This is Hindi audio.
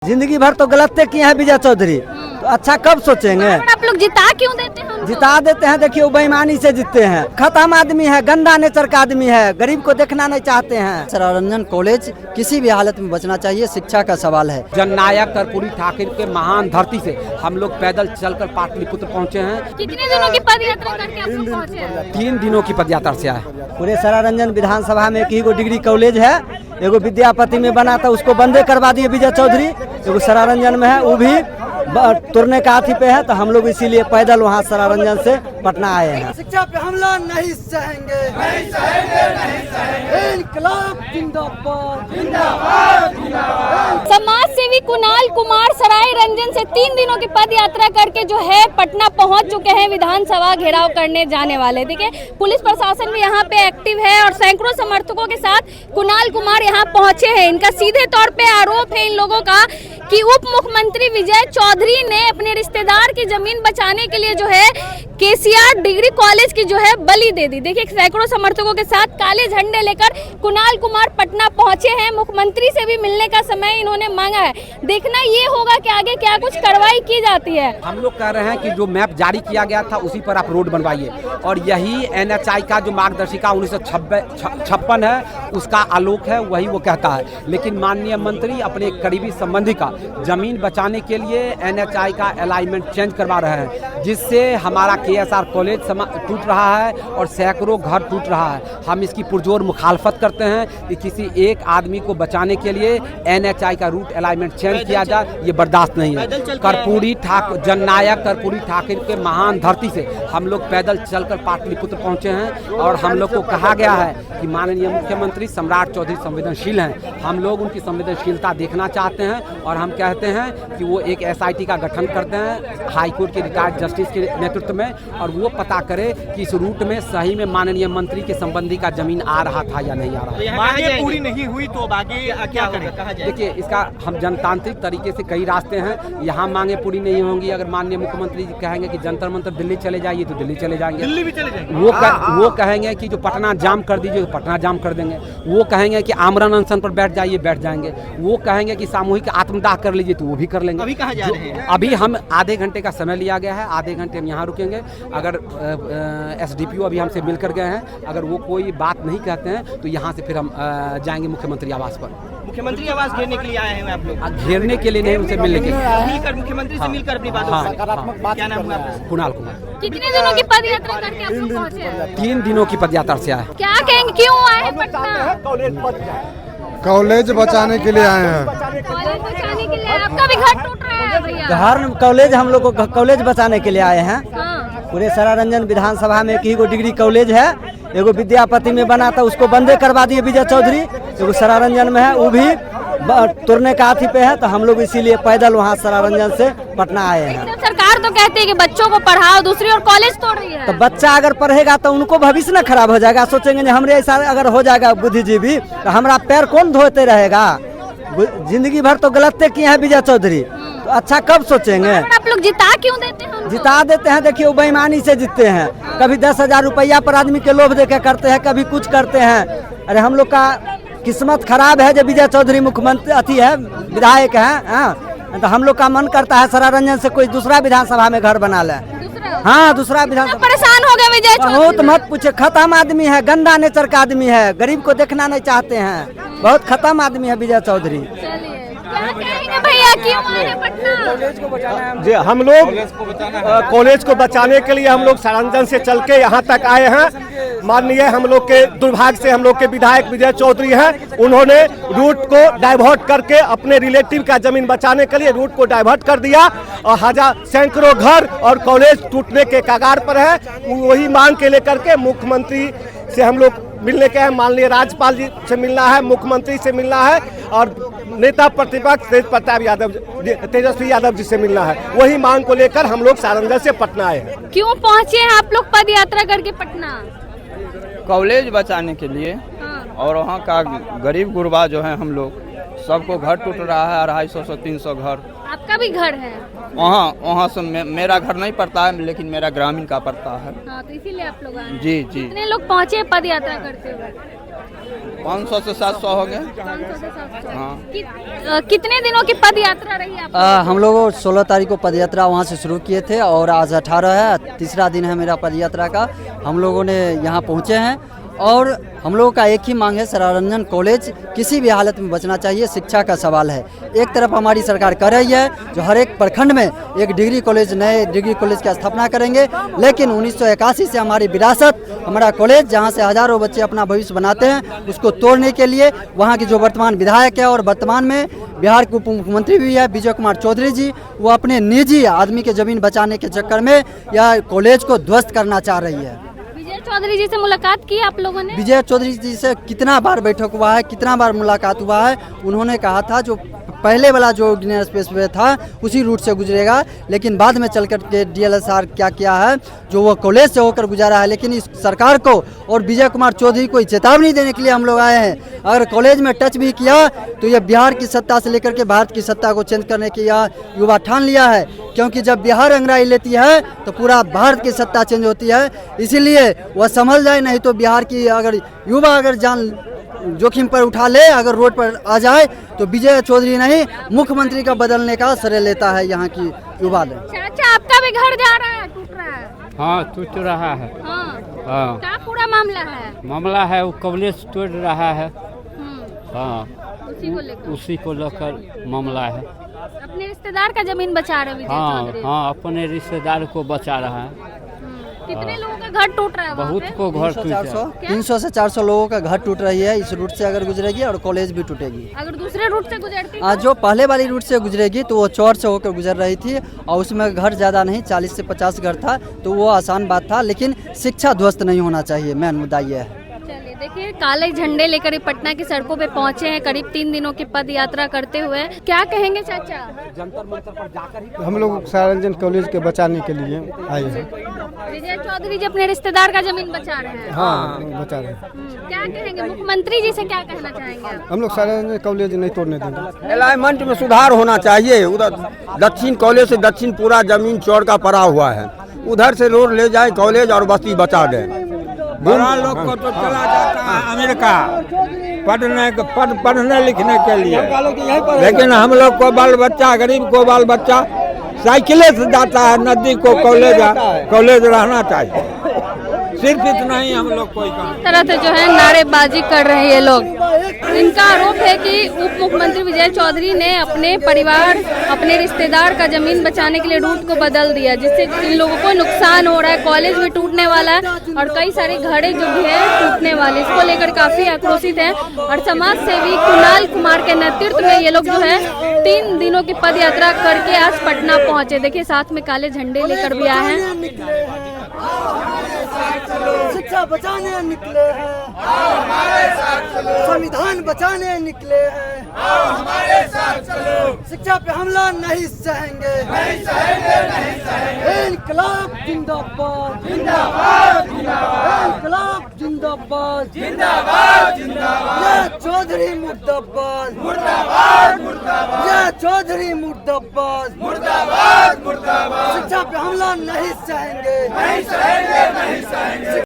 जिंदगी भर तो गलत किए हैं विजय चौधरी, तो अच्छा कब सोचेंगे। आप लोग जिता क्यों देते हैं? जिता देते हैं, देखिए वो बेईमानी से जीतते हैं। खत्म आदमी है, गंदा नेचर का आदमी है, गरीब को देखना नहीं चाहते हैं। सरारंजन कॉलेज किसी भी हालत में बचना चाहिए, शिक्षा का सवाल है। जननायक कर्पूरी ठाकुर के महान धरती से हम लोग पैदल चलकर पाटलिपुत्र पहुँचे हैं। कितने दिनों की पद यात्रा करके आप लोग पहुँचे हैं? 3 दिनों की पदयात्रा से आए। पूरे सरारंजन विधानसभा में एक ही गो डिग्री कॉलेज है, एगो विद्यापति में बना था, उसको बंदे करवा दिए विजय चौधरी। एगो सरारंजन में है, वो भी तुरने का हाथी पे है, तो हम लोग इसीलिए पैदल वहाँ सरारंजन से पटना आए हैं। शिक्षा पे हमला नहीं सहेंगे, नहीं सहेंगे, नहीं सहेंगे। इंकलाब जिंदाबाद, जिंदाबाद, जिंदाबाद। समाज सेवी कुणाल कुमार सराय रंजन से 3 दिनों की पद यात्रा करके जो है पटना पहुंच चुके हैं, विधानसभा घेराव करने जाने वाले। देखिए पुलिस प्रशासन भी यहाँ पे एक्टिव है और सैकड़ों समर्थकों के साथ कुणाल कुमार यहाँ पहुंचे हैं। इनका सीधे तौर पे आरोप है इन लोगों का कि उप मुख्यमंत्री विजय चौधरी ने अपने रिश्तेदार की जमीन बचाने के लिए जो है केसीआर डिग्री कॉलेज की जो है बलि दे दी। देखिए सैकड़ों समर्थकों के साथ काले झंडे लेकर कुणाल कुमार पटना पहुंचे हैं। मुख्यमंत्री से भी मिलने का समय इन्होंने मांगा है। देखना ये होगा कि आगे क्या कुछ कार्रवाई की जाती है। हम लोग कह रहे हैं कि जो मैप जारी किया गया था उसी पर आप रोड बनवाइए, और यही NHI का जो मार्गदर्शिका 1956 है उसका आलोक है, वही वो कहता है। लेकिन माननीय मंत्री अपने करीबी संबंधी का जमीन बचाने के लिए NHI का अलाइनमेंट चेंज करवा रहे हैं, जिससे हमारा KSR कॉलेज टूट रहा है और सैकड़ों घर टूट रहा है। हम इसकी पुरजोर मुखालफत करते हैं कि किसी एक आदमी को बचाने के लिए NHI का रूट अलाइनमेंट चेंज किया जाए, ये बर्दाश्त नहीं है। जननायक कर्पूरी ठाकुर के महान धरती से हम लोग पैदल चलकर पाटलिपुत्र पहुँचे हैं, और हम लोग को कहा गया है कि माननीय मुख्यमंत्री सम्राट चौधरी संवेदनशील हैं। हम लोग उनकी संवेदनशीलता देखना चाहते हैं, और हम कहते हैं कि वो एक SIT का गठन करते हैं हाईकोर्ट के रिटायर्ड जस्टिस के नेतृत्व में, और वो पता करे कि इस रूट में सही में माननीय मंत्री के संबंधी का जमीन आ रहा था या नहीं आ रहा है। मांगे पूरी नहीं हुई तो आगे क्या करें? देखिए इसका हम जनतांत्रिक तरीके से कई रास्ते हैं। यहाँ मांगे पूरी नहीं होंगी, अगर माननीय मुख्यमंत्री जी कहेंगे कि जंतर मंतर दिल्ली चले जाइए तो दिल्ली चले जाएंगे। दिल्ली भी चले जाएंगे। वो कहेंगे कि जो पटना जाम कर दीजिए तो पटना जाम कर देंगे। वो कहेंगे कि आमरण अनशन पर बैठ जाइए, बैठ जाएंगे। वो कहेंगे कि सामूहिक आत्मदाह कर लीजिए तो वो भी कर लेंगे। अभी कहाँ जा रहे हैं? अभी हम आधे घंटे का समय लिया गया है, आधे घंटे हम यहाँ रुकेंगे। अगर SDPO अभी हमसे मिलकर गए हैं, अगर वो कोई बात नहीं कहते हैं तो यहाँ से फिर हम जाएंगे मुख्यमंत्री आवास पर। मुख्यमंत्री आवास घेरने के लिए आए हैं आप लोग? घेरने के लिए नहीं, उनसे मिलने के लिए। मिलकर मुख्यमंत्री से मिलकर अपनी बातों को सकारात्मक बात। क्या नाम हुआ आपका? कुणाल कुमार। कितने दिनों की पद यात्रा करके आप लोग पहुंचे हैं? 3 दिनों की पदयात्रा से आए। क्या कहेंगे, क्यों आए हैं पटना? कॉलेज बचाने के लिए आए हैं। कॉलेज बचाने के लिए। आपका भी घर टूट रहा है भैया। घर कॉलेज, हम लोग को कॉलेज बचाने के लिए आए हैं। हाँ। पूरे सरारंजन विधानसभा में एक ही गो डिग्री कॉलेज है, एगो विद्यापति में बना था, उसको बंदे करवा दिए विजय चौधरी। एगो सरारंजन में है, वो भी तुरने का हाथी पे है, तो हम लोग इसीलिए पैदल वहाँ सरारंजन से पटना आए हैं। सरकार तो कहती है कि बच्चों को पढ़ाओ, दूसरी और कॉलेज तोड़ रही है। तो बच्चा अगर पढ़ेगा तो उनको भविष्य न खराब हो जाएगा। सोचेंगे कि हमरे ऐसा अगर हो जाएगा बुद्धिजीवी तो हमारा पैर कौन धोते रहेगा। जिंदगी भर तो गलत किए हैं विजय चौधरी, तो अच्छा कब सोचेंगे। आप लोग जिता क्यों देते हैं? जिता देते हैं, देखिए वो बेईमानी से जीतते हैं। कभी 10,000 रुपया पर आदमी के लोभ देके करते हैं, कभी कुछ करते हैं। अरे हम लोग का किस्मत खराब है जब विजय चौधरी मुख्यमंत्री है, विधायक है। तो हम लोग का मन करता है सरारंजन से कोई दूसरा विधानसभा में घर बना ले। हाँ, दूसरा विधानसभा। परेशान हो गए विजय चौधरी। बहुत मत पूछे, खत्म आदमी है, गंदा नेचर का आदमी है, गरीब को देखना नहीं चाहते हैं। बहुत खत्म आदमी है विजय चौधरी। क्या कहेंगे भैया, क्यों आए पटना? जी, हम लोग कॉलेज को बचाने के लिए हम लोग सरारंजन से चल के यहाँ तक आए हैं। माननीय हम लोग के दुर्भाग्य से हम लोग के विधायक विजय चौधरी हैं, उन्होंने रूट को डाइवर्ट करके अपने रिलेटिव का जमीन बचाने के लिए रूट को डाइवर्ट कर दिया, और सैकड़ों घर और कॉलेज टूटने के कगार पर है। वही मांग के लेकर के मुख्यमंत्री से हम लोग मिलने के हैं। माननीय राज्यपाल जी से मिलना है, मुख्यमंत्री से मिलना है, और नेता प्रतिपक्ष तेजस्वी यादव जी से मिलना है। वही मांग को लेकर हम लोग सरारंजन से पटना आए हैं। क्यों पहुंचे हैं आप लोग पद यात्रा करके पटना? कॉलेज बचाने के लिए। हाँ। और वहाँ का गरीब गुरबा जो है, हम लोग सबको घर टूट रहा है, 250 से 300 घर। आपका भी घर है? वहाँ से मेरा घर नहीं पड़ता है, लेकिन मेरा ग्रामीण का पड़ता है। हाँ, तो इसीलिए आप लोग आए। जी जी। कितने लोग पहुँचे पद यात्रा करते हुए? 500 से 700 हो गए। 500 से 700। हाँ। कितने दिनों की पद यात्रा रही आप? हम लोग 16 तारीख को पद यात्रा वहाँ से शुरू किए थे और आज 18 है, तीसरा दिन है मेरा पद यात्रा का। हम लोगों ने यहाँ पहुँचे हैं और हम लोगों का एक ही मांग है, सरारंजन कॉलेज किसी भी हालत में बचना चाहिए। शिक्षा का सवाल है। एक तरफ हमारी सरकार कर रही है जो हर एक प्रखंड में एक डिग्री कॉलेज, नए डिग्री कॉलेज की स्थापना करेंगे, लेकिन 1981 से हमारी विरासत, हमारा कॉलेज जहां से हजारों बच्चे अपना भविष्य बनाते हैं, उसको तोड़ने के लिए वहां की जो वर्तमान विधायक है और वर्तमान में बिहार के उप मुख्यमंत्री भी है विजय कुमार चौधरी जी, वो अपने निजी आदमी के जमीन बचाने के चक्कर में यह कॉलेज को ध्वस्त करना चाह रही है। विजय चौधरी जी से मुलाकात की आप लोगों ने? विजय चौधरी जी से कितना बार बैठक हुआ है, कितना बार मुलाकात हुआ है। उन्होंने कहा था जो पहले वाला जो ग्रीन स्पेस वे था उसी रूट से गुजरेगा, लेकिन बाद में चल कर के DLSR क्या किया है जो वो कॉलेज से होकर गुजारा है। लेकिन इस सरकार को और विजय कुमार चौधरी को चेतावनी देने के लिए हम लोग आए हैं, अगर कॉलेज में टच भी किया तो ये बिहार की सत्ता से लेकर के भारत की सत्ता को चेंज करने की यह युवा ठान लिया है, क्योंकि जब बिहार अंग्राई लेती है तो पूरा भारत की सत्ता चेंज होती है। इसीलिए वह संभल जाए, नहीं तो बिहार की अगर युवा अगर जान जोखिम पर उठा ले, अगर रोड पर आ जाए तो विजय चौधरी नहीं मुख्यमंत्री का बदलने का श्रेय लेता है यहाँ की युवा ने। चाचा आपका भी घर जा रहा है, टूट रहा है? हाँ, टूट रहा है। हाँ। क्या पूरा मामला है? मामला है वो कॉलेज तोड़ रहा है। हाँ, उसी को लेकर मामला है। अपने रिश्तेदार का जमीन बचा रहे विजय चौधरी? हाँ, अपने रिश्तेदार को बचा रहा है। कितने लोगों का घर टूट रहा है? बहुत को घर टूट रहा है। 300 से 400 लोगों का घर टूट रही है इस रूट से अगर गुजरेगी, और कॉलेज भी टूटेगी। अगर दूसरे रूट से गुजरती आज जो पहले वाली रूट से गुजरेगी तो वो चौर से होकर गुजर रही थी और उसमें घर ज़्यादा नहीं, 40 से 50 घर था, तो वो आसान बात था। लेकिन शिक्षा ध्वस्त नहीं होना चाहिए, मेन मुद्दा ये है। चलिए देखिए, काले झंडे लेकर पटना की सड़कों पे पहुंचे हैं करीब 3 दिनों की पद यात्रा करते हुए। क्या कहेंगे चाचा? हम लोग सरारंजन कॉलेज के बचाने के लिए आए हैं। विजय चौधरी जी अपने रिश्तेदार का जमीन बचा रहे हैं। हाँ, बचा रहे हैं। क्या कहेंगे मुख्यमंत्री जी से, क्या कहना चाहेंगे आप? हम लोग सरारंजन कॉलेज नहीं तोड़ने देंगे। अलाइनमेंट में सुधार होना चाहिए। उधर दक्षिण कॉलेज से दक्षिण पूरा जमीन चौड़ का पड़ा हुआ है, उधर से रोड ले जाए कॉलेज और बस्ती बचा दें। बड़ा लोग को तो चला जाता है अमेरिका पढ़ने लिखने के लिए, लेकिन हम लोग को बाल बच्चा, गरीब को बाल बच्चा साइकिले से जाता है नजदीक को कॉलेज रहना चाहिए। सिर्फ इतना ही हम लोग कोई काम। इस तरह से जो है नारेबाजी कर रहे हैं ये लोग। इनका आरोप है कि उप मुख्यमंत्री विजय चौधरी ने अपने परिवार, अपने रिश्तेदार का जमीन बचाने के लिए रूट को बदल दिया, जिससे इन लोगों को नुकसान हो रहा है। कॉलेज भी टूटने वाला है और कई सारे घड़े जो भी है टूटने वाले, इसको लेकर काफी आक्रोशित है। और समाज सेवी कुणाल कुमार के नेतृत्व में ये लोग जो है 3 दिनों की पद यात्रा करके आज पटना पहुंचे। देखिए साथ में काले झंडे लेकर भी आए हैं। शिक्षा बचाने निकले हैं, संविधान बचाने निकले हैं, शिक्षा पे हमला नहीं सहेंगे, इनकलाब जिंदाबाद, इनकलाब जिंदाबाद, ये चौधरी मुर्दाबाद, ये चौधरी मुर्दाबाद, शिक्षा पे हमला नहीं सहेंगे।